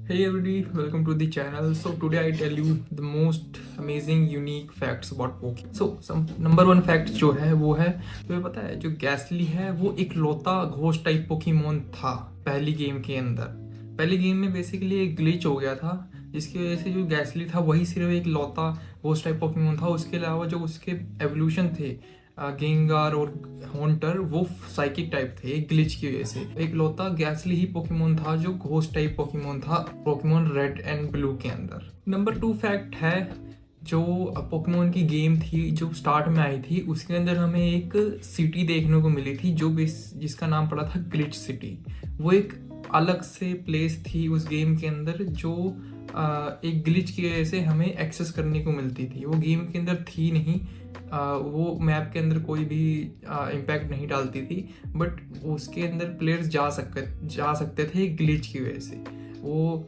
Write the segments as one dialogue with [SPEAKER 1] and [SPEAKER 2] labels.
[SPEAKER 1] Hey everybody, welcome to the channel. So today I tell you the most amazing unique facts about Pokemon. So some number one fact जो है वो है, तुम्हें पता है जो गैसली है वो एक लौता घोस्ट टाइप पोकेमोन था पहली गेम के अंदर। पहली गेम में बेसिकली एक ग्लिच हो गया था जिसकी वजह से जो गैसली था वही सिर्फ एक लौता घोस्ट टाइप पोकेमोन था। उसके अलावा जो उसके एवोल्यूशन थे गेंगार और हॉन्टर वो साइकिक टाइप थे एक ग्लिच की वजह से। एक लौता गैसली ही पोकेमोन था जो घोस्ट टाइप पोकेमोन था पोकेमोन रेड एंड ब्लू के अंदर। नंबर 2 फैक्ट है जो पोकेमोन की गेम थी जो स्टार्ट में आई थी उसके अंदर हमें एक सिटी देखने को मिली थी जो जिसका नाम पड़ा था ग्लिच सिटी। वो एक अलग से प्लेस थी उस गेम के अंदर जो एक ग्लिच की वजह से हमें एक्सेस करने को मिलती थी। वो गेम के अंदर थी नहीं, वो मैप के अंदर कोई भी इम्पैक्ट नहीं डालती थी, बट उसके अंदर प्लेयर्स जा सकते थे एक ग्लिच की वजह से। वो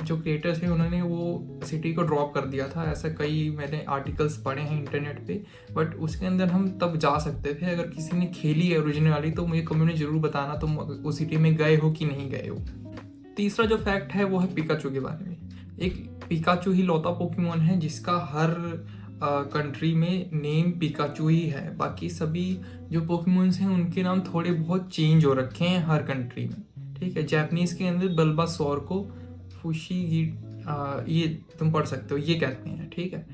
[SPEAKER 1] जो क्रिएटर्स हैं उन्होंने वो सिटी को ड्रॉप कर दिया था, ऐसा कई मैंने आर्टिकल्स पढ़े हैं इंटरनेट पे। बट उसके अंदर हम तब जा सकते थे। अगर किसी ने खेली है ओरिजिनल वाली तो मुझे कमेंट में ज़रूर बताना तुम उस सिटी में गए हो कि नहीं गए हो। तीसरा जो फैक्ट है वो है पिकाचू के बारे में। एक पिकाचू ही लौता पोकेमोन है जिसका हर कंट्री में नेम पिकाचू ही है। बाकी सभी जो पोकेमोन्स हैं उनके नाम थोड़े बहुत चेंज हो रखे हैं हर कंट्री में। ठीक है, जापानीज के अंदर बल्बासौर को फुशी ये तुम पढ़ सकते हो, ये कहते हैं। ठीक है,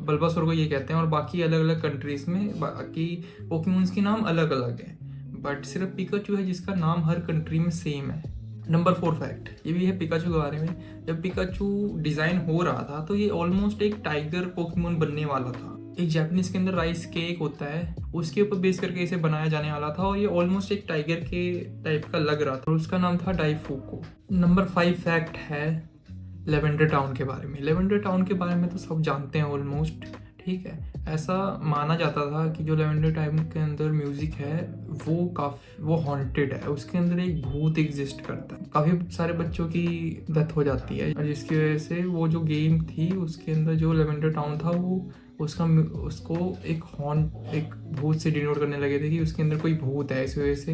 [SPEAKER 1] बल्बासौर को ये कहते हैं। और बाकी अलग अलग कंट्रीज में बाकी पोकेमोन्स के नाम अलग अलग हैं, बट सिर्फ पिकाचू है जिसका नाम हर कंट्री में सेम है। नंबर 4 फैक्ट ये भी है पिकाचू के बारे में। जब पिकाचू डिज़ाइन हो रहा था तो ये ऑलमोस्ट एक टाइगर पोकेमोन बनने वाला था। एक जापानीज के अंदर राइस केक होता है उसके ऊपर बेस करके इसे बनाया जाने वाला था और ये ऑलमोस्ट एक टाइगर के टाइप का लग रहा था और उसका नाम था डाइफूको। नंबर 5 फैक्ट है लेवेंडर टाउन के बारे में। लेवेंडर टाउन के बारे में तो सब जानते हैं ऑलमोस्ट। ठीक है, ऐसा माना जाता था कि जो लेवेंडर टाउन के अंदर म्यूजिक है वो हॉन्टेड है, उसके अंदर एक भूत एग्जिस्ट करता है। काफ़ी सारे बच्चों की डेथ हो जाती है और जिसकी वजह से वो जो गेम थी उसके अंदर जो लेवेंडर टाउन था वो उसको एक भूत से डिनोट करने लगे थे कि उसके अंदर कोई भूत है, इस वजह से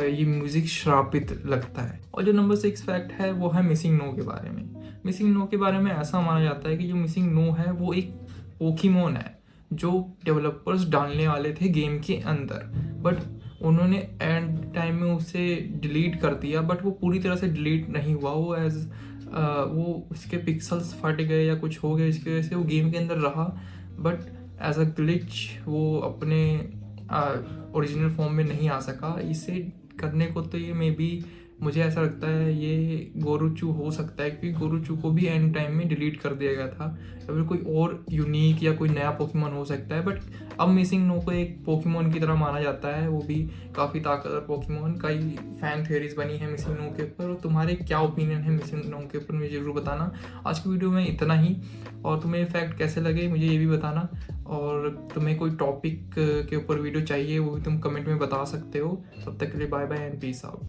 [SPEAKER 1] ये म्यूजिक श्रापित लगता है। और जो नंबर 6 फैक्ट है वो है मिसिंग नो के बारे में। मिसिंग नो के बारे में ऐसा माना जाता है कि जो मिसिंग नो है वो एक पोकेमोन है जो डेवलपर्स डालने वाले थे गेम के अंदर, बट उन्होंने एंड टाइम में उसे डिलीट कर दिया। बट वो पूरी तरह से डिलीट नहीं हुआ, वो उसके पिक्सल्स फट गए या कुछ हो गया इसकी वजह से वो गेम के अंदर रहा। बट एज अ ग्लिच वो अपने ओरिजिनल फॉर्म में नहीं आ सका। इसे करने को तो ये मे बी मुझे ऐसा लगता है ये गोरुचू हो सकता है, क्योंकि गोरुचू को भी एंड टाइम में डिलीट कर दिया गया था। या फिर कोई और यूनिक या कोई नया पोकेमोन हो सकता है। बट अब मिसिंग नो को एक पोकेमोन की तरह माना जाता है, वो भी काफ़ी ताकतवर पोकेमोन। कई फैन थ्योरीज बनी है मिसिंग नो के ऊपर, और तुम्हारे क्या ओपिनियन है मिसिंग नो के ऊपर मुझे ज़रूर बताना। आज की वीडियो में इतना ही, और तुम्हें ये फैक्ट कैसे लगे मुझे ये भी बताना। और तुम्हें कोई टॉपिक के ऊपर वीडियो चाहिए वो भी तुम कमेंट में बता सकते हो। तब तक के लिए bye bye and peace out.